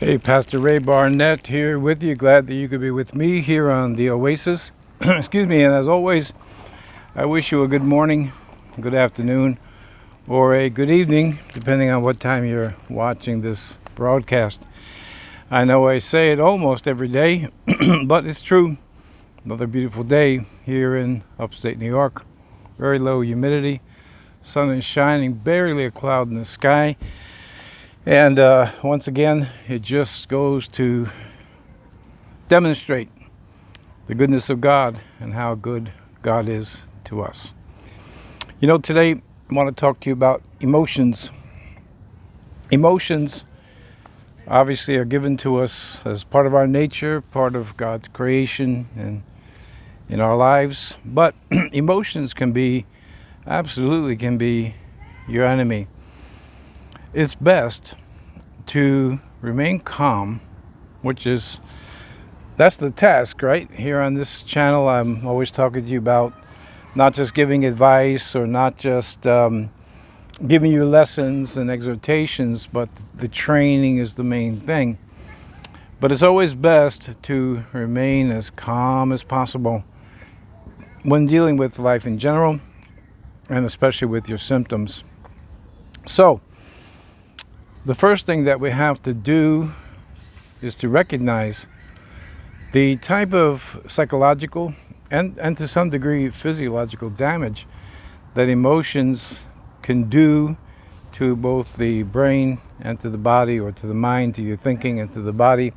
Hey, Pastor Ray Barnett here with you. Glad that you could be with me here on the Oasis. Excuse me, and as always, I wish you a good morning, good afternoon, or a good evening, depending on what time you're watching this broadcast. I know I say it almost every day, but it's true. Another beautiful day here in upstate New York. Very low humidity. Sun is shining, barely a cloud in the sky. And once again, it just goes to demonstrate the goodness of God and how good God is to us. You know, today I want to talk to you about emotions. Emotions obviously are given to us as part of our nature, part of God's creation and in our lives. But emotions can be your enemy. It's best to remain calm, that's the task, right? Here on this channel, I'm always talking to you about not just giving advice or not just giving you lessons and exhortations, but the training is the main thing. But it's always best to remain as calm as possible when dealing with life in general, and especially with your symptoms. So, the first thing that we have to do is to recognize the type of psychological and to some degree physiological damage that emotions can do to both the brain and to the body, or to the mind, to your thinking, and to the body,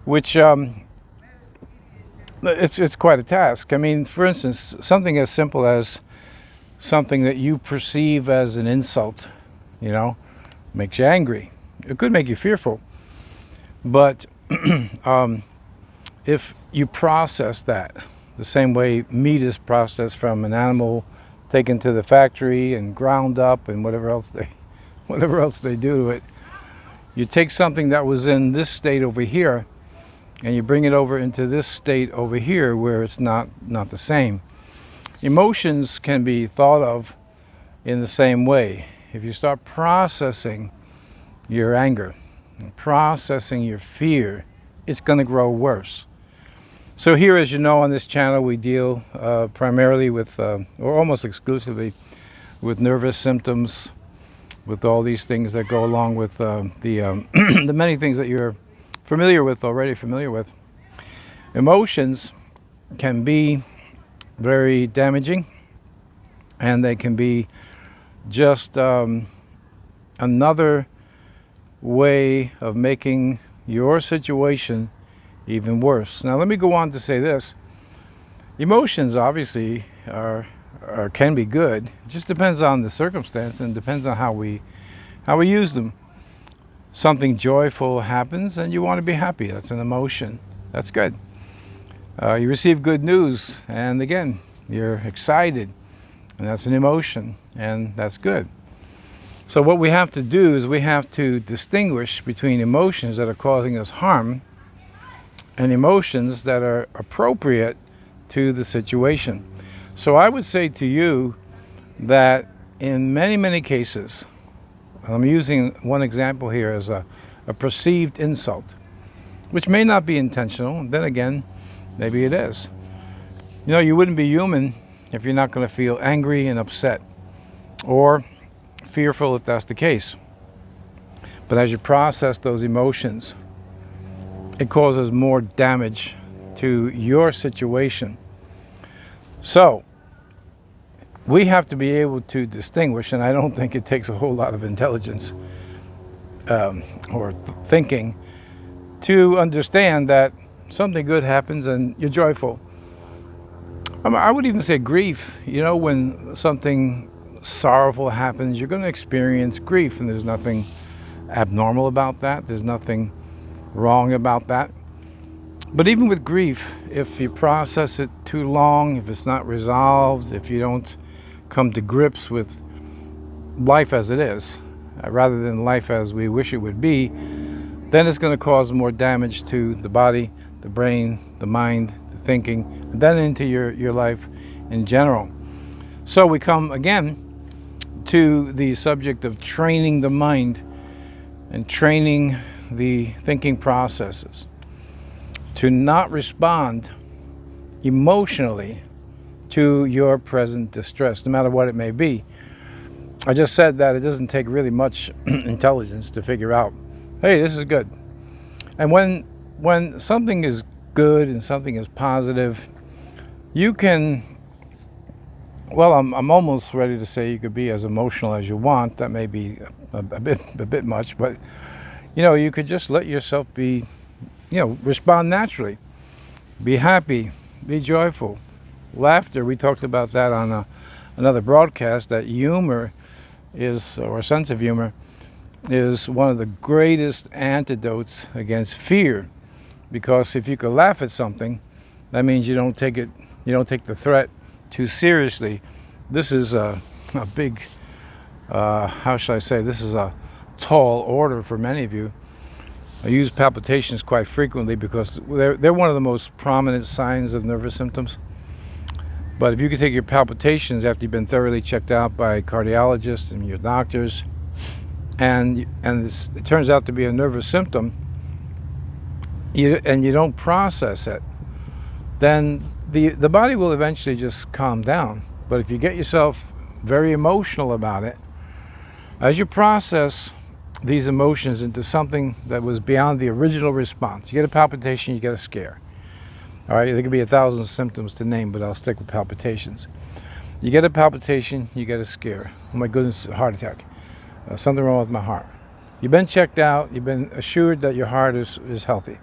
which it's quite a task. I mean, for instance, something as simple as something that you perceive as an insult, makes you angry. It could make you fearful. But if you process that the same way meat is processed from an animal taken to the factory and ground up and whatever else they do to it, you take something that was in this state over here and you bring it over into this state over here where it's not the same. Emotions can be thought of in the same way. If you start processing your anger, processing your fear, it's going to grow worse. So here, as you know, on this channel, we deal primarily with, or almost exclusively, with nervous symptoms, with all these things that go along with the many things that you're already familiar with. Emotions can be very damaging, and they can be just another way of making your situation even worse. Now, let me go on to say this. Emotions obviously can be good. It just depends on the circumstance and depends on how we use them. Something joyful happens and you want to be happy. That's an emotion. That's good. You receive good news and again, you're excited, and that's an emotion, and that's good. So what we have to do is we have to distinguish between emotions that are causing us harm and emotions that are appropriate to the situation. So I would say to you that in many, many cases, I'm using one example here as a perceived insult, which may not be intentional. Then again, maybe it is. You wouldn't be human if you're not going to feel angry and upset, or fearful if that's the case. But as you process those emotions, it causes more damage to your situation. So we have to be able to distinguish, and I don't think it takes a whole lot of intelligence or thinking to understand that something good happens and you're joyful. I would even say grief. When something sorrowful happens, you're going to experience grief, and there's nothing abnormal about that. There's nothing wrong about that. But even with grief, if you process it too long, if it's not resolved, if you don't come to grips with life as it is, rather than life as we wish it would be, then it's going to cause more damage to the body, the brain, the mind, the thinking, and then into your life in general. So we come again to the subject of training the mind and training the thinking processes, to not respond emotionally to your present distress, no matter what it may be. I just said that it doesn't take really much intelligence to figure out, hey, this is good. And when something is good and something is positive, you can, well, I'm almost ready to say you could be as emotional as you want. That may be a bit much, but you could just let yourself be, respond naturally. Be happy, be joyful. Laughter, we talked about that on another broadcast, that humor is, or a sense of humor, is one of the greatest antidotes against fear. Because if you could laugh at something, that means you don't take the threat too seriously. This is a big, how should I say, this is a tall order for many of you. I use palpitations quite frequently because they're one of the most prominent signs of nervous symptoms. But if you could take your palpitations after you've been thoroughly checked out by cardiologists and your doctors, and it turns out to be a nervous symptom, and you don't process it, then the body will eventually just calm down. But if you get yourself very emotional about it, as you process these emotions into something that was beyond the original response, you get a palpitation, you get a scare. All right, there could be 1,000 symptoms to name, but I'll stick with palpitations. You get a palpitation, you get a scare. Oh my goodness, a heart attack. Something wrong with my heart. You've been checked out, you've been assured that your heart is healthy.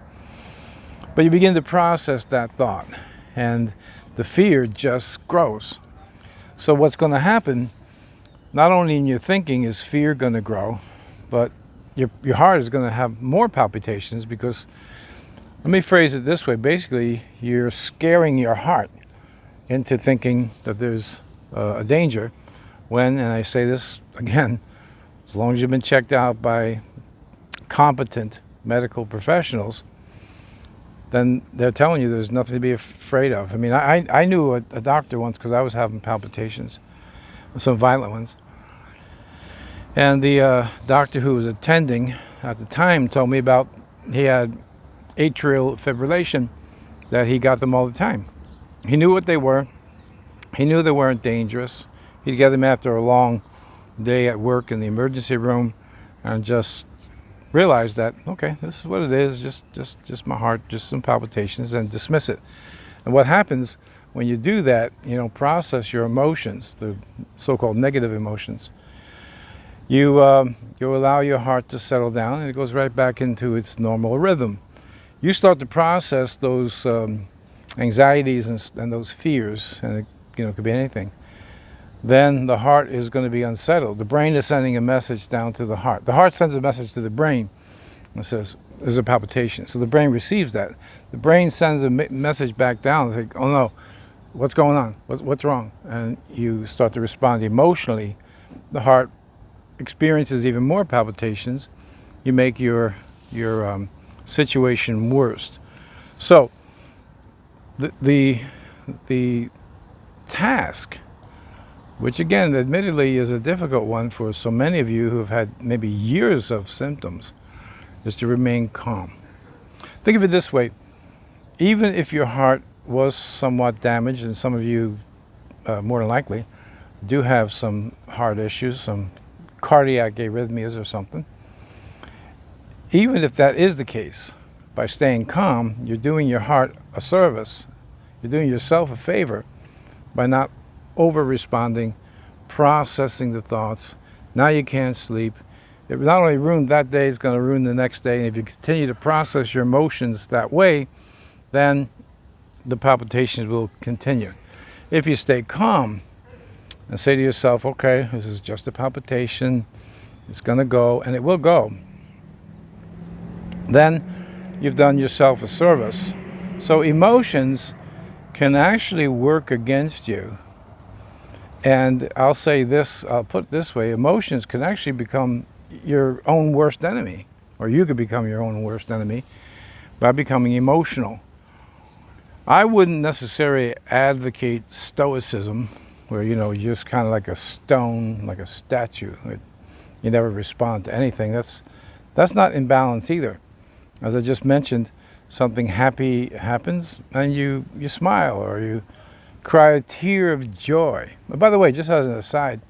But you begin to process that thought, and the fear just grows. So what's going to happen, not only in your thinking is fear going to grow, but your heart is going to have more palpitations, because, let me phrase it this way, basically you're scaring your heart into thinking that there's a danger, when, and I say this again, as long as you've been checked out by competent medical professionals, then they're telling you there's nothing to be afraid of. I mean, I knew a doctor once because I was having palpitations, some violent ones. And the doctor who was attending at the time told me about, he had atrial fibrillation, that he got them all the time. He knew what they were. He knew they weren't dangerous. He'd get them after a long day at work in the emergency room, and just realize that, okay, this is what it is, just my heart, just some palpitations, and dismiss it. And what happens when you do that, process your emotions, the so-called negative emotions, you allow your heart to settle down, and it goes right back into its normal rhythm. You start to process those anxieties and those fears, and it could be anything. Then the heart is going to be unsettled. The brain is sending a message down to the heart. The heart sends a message to the brain and says, there's a palpitation. So the brain receives that. The brain sends a message back down and says, oh no, what's going on? What's wrong? And you start to respond emotionally. The heart experiences even more palpitations. You make your situation worse. So the task, which again, admittedly, is a difficult one for so many of you who have had maybe years of symptoms, is to remain calm. Think of it this way. Even if your heart was somewhat damaged, and some of you, more than likely, do have some heart issues, some cardiac arrhythmias or something, even if that is the case, by staying calm, you're doing your heart a service. You're doing yourself a favor by not over-responding, processing the thoughts. Now you can't sleep. It not only ruined that day, it's going to ruin the next day. And if you continue to process your emotions that way, then the palpitations will continue. If you stay calm and say to yourself, okay, this is just a palpitation, it's going to go, and it will go, then you've done yourself a service. So emotions can actually work against you. And I'll say this, I'll put it this way, emotions can actually become your own worst enemy, or you could become your own worst enemy by becoming emotional. I wouldn't necessarily advocate stoicism, where you're just kind of like a stone, like a statue. You never respond to anything. That's That's not in balance either. As I just mentioned, something happy happens and you smile or you cry a tear of joy. But by the way, just as an aside,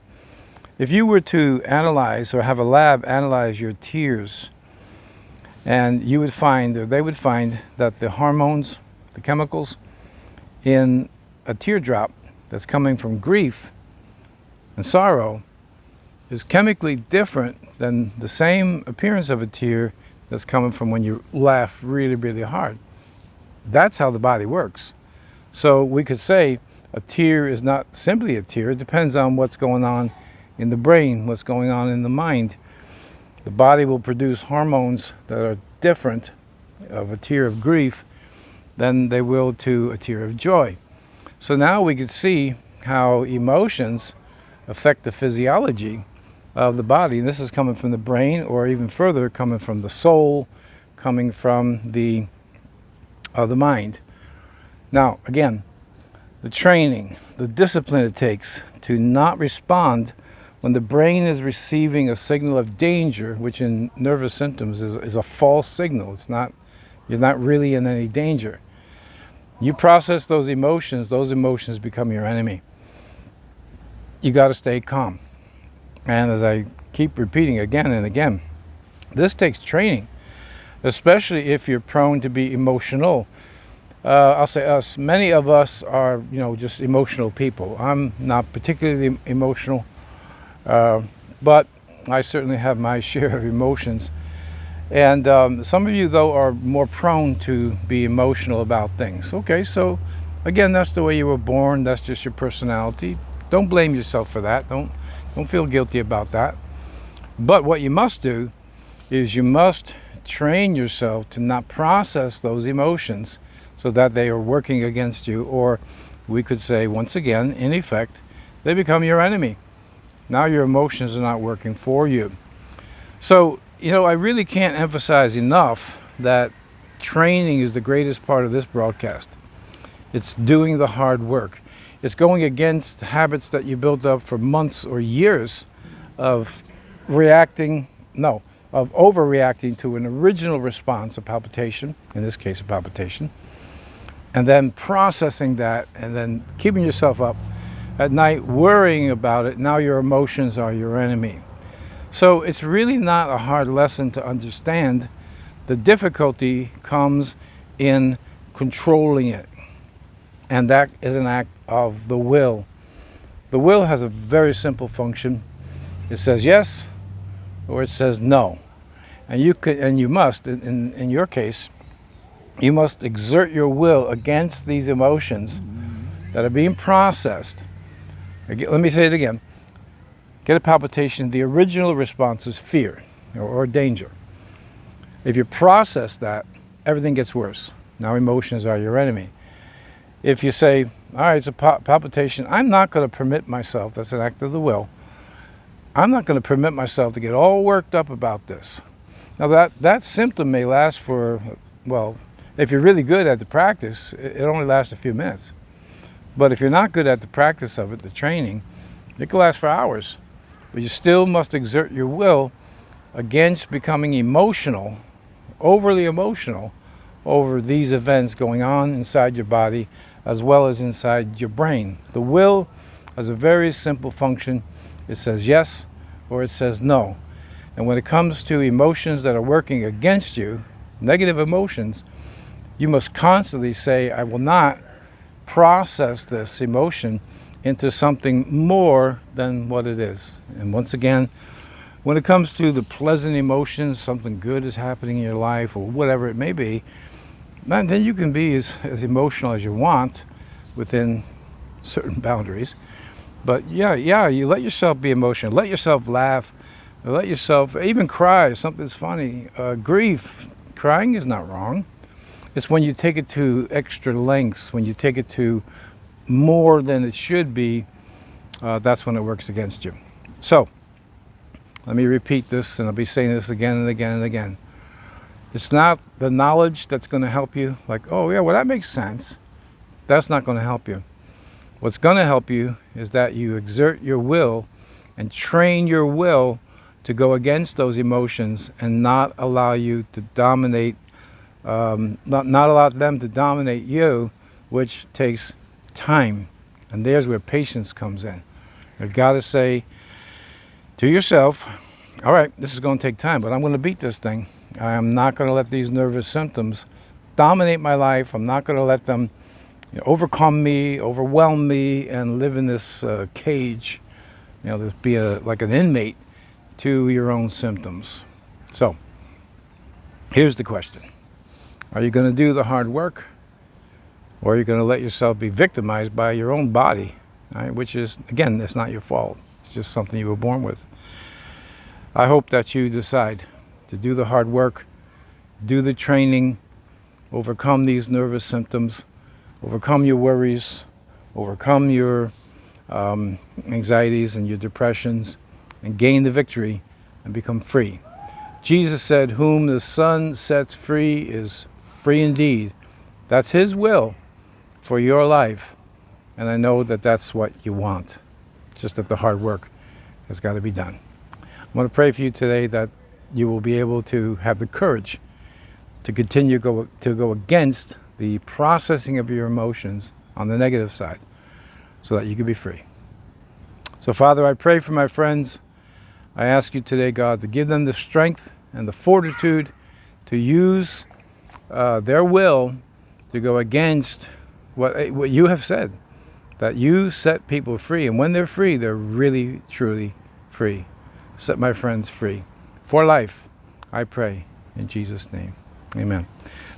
if you were to analyze or have a lab analyze your tears, and you would find, or they would find, that the hormones, the chemicals in a teardrop that's coming from grief and sorrow is chemically different than the same appearance of a tear that's coming from when you laugh really, really hard. That's how the body works. So we could say a tear is not simply a tear. It depends on what's going on in the brain, what's going on in the mind. The body will produce hormones that are different of a tear of grief than they will to a tear of joy. So now we can see how emotions affect the physiology of the body. And this is coming from the brain, or even further, coming from the soul, coming from the mind. Now, again, the training, the discipline it takes to not respond when the brain is receiving a signal of danger, which in nervous symptoms is a false signal. It's not, you're not really in any danger. You process those emotions become your enemy. You got to stay calm. And as I keep repeating again and again, this takes training, especially if you're prone to be emotional. I'll say us. Many of us are, just emotional people. I'm not particularly emotional. But I certainly have my share of emotions. And some of you, though, are more prone to be emotional about things. Okay, so again, that's the way you were born. That's just your personality. Don't blame yourself for that. Don't feel guilty about that. But what you must do is you must train yourself to not process those emotions so that they are working against you. Or we could say, once again, in effect, they become your enemy. Now your emotions are not working for you. So, I really can't emphasize enough that training is the greatest part of this broadcast. It's doing the hard work. It's going against habits that you built up for months or years of overreacting to an original response, a palpitation, in this case a palpitation, and then processing that and then keeping yourself up at night worrying about it. Now your emotions are your enemy. So it's really not a hard lesson to understand. The difficulty comes in controlling it. And that is an act of the will. The will has a very simple function. It says yes or it says no. And you must, in your case, you must exert your will against these emotions that are being processed. Let me say it again. Get a palpitation. The original response is fear or danger. If you process that, everything gets worse. Now emotions are your enemy. If you say, all right, it's a palpitation, I'm not going to permit myself, that's an act of the will, I'm not going to permit myself to get all worked up about this. Now that symptom may last for, if you're really good at the practice, it only lasts a few minutes. But if you're not good at the practice of it, the training, it can last for hours. But you still must exert your will against becoming emotional, overly emotional, over these events going on inside your body as well as inside your brain. The will has a very simple function. It says yes or it says no. And when it comes to emotions that are working against you, negative emotions, you must constantly say, I will not process this emotion into something more than what it is. And once again, when it comes to the pleasant emotions, something good is happening in your life or whatever it may be, then you can be as emotional as you want within certain boundaries. But yeah, you let yourself be emotional. Let yourself laugh. Let yourself even cry. Something's funny. Grief. Crying is not wrong. It's when you take it to extra lengths, when you take it to more than it should be, that's when it works against you. So, let me repeat this, and I'll be saying this again and again and again. It's not the knowledge that's going to help you, like, oh yeah, well that makes sense. That's not going to help you. What's going to help you is that you exert your will and train your will to go against those emotions and not allow you to dominate, not allow them to dominate you, which takes time. And there's where patience comes in. You've got to say to yourself, all right, this is going to take time, but I'm going to beat this thing. I am not going to let these nervous symptoms dominate my life. I'm not going to let them overcome me, overwhelm me, and live in this cage. Just be like an inmate to your own symptoms. So, here's the question. Are you going to do the hard work, or are you going to let yourself be victimized by your own body, right? Which is, again, it's not your fault. It's just something you were born with. I hope that you decide to do the hard work, do the training, overcome these nervous symptoms, overcome your worries, overcome your anxieties and your depressions, and gain the victory and become free. Jesus said, whom the Son sets free is free indeed. That's His will for your life. And I know that that's what you want. Just that the hard work has got to be done. I want to pray for you today that you will be able to have the courage to continue to go against the processing of your emotions on the negative side so that you can be free. So, Father, I pray for my friends. I ask you today, God, to give them the strength and the fortitude to use their will to go against what you have said, that you set people free. And when they're free, they're really, truly free. Set my friends free for life, I pray, in Jesus' name. Amen.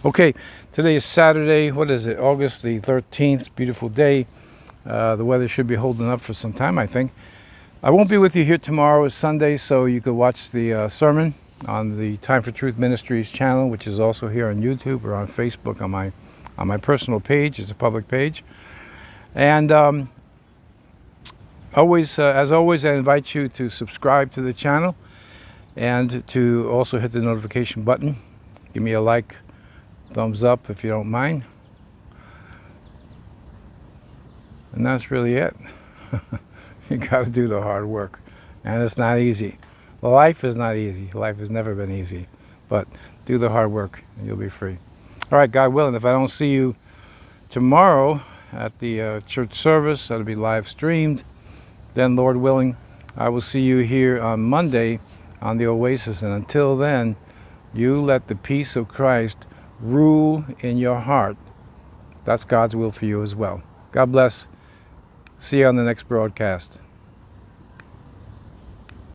Okay, today is Saturday. What is it? August the 13th. Beautiful day. The weather should be holding up for some time, I think. I won't be with you here tomorrow. It's Sunday, so you could watch the sermon on the Time for Truth Ministries channel, which is also here on YouTube or on Facebook on my personal page. It's a public page. And as always, I invite you to subscribe to the channel and to also hit the notification button. Give me a like, thumbs up if you don't mind. And that's really it. You got to do the hard work. And it's not easy. Life is not easy. Life has never been easy. But do the hard work and you'll be free. All right, God willing, if I don't see you tomorrow at the church service, that'll be live streamed, then Lord willing, I will see you here on Monday on the Oasis. And until then, you let the peace of Christ rule in your heart. That's God's will for you as well. God bless. See you on the next broadcast.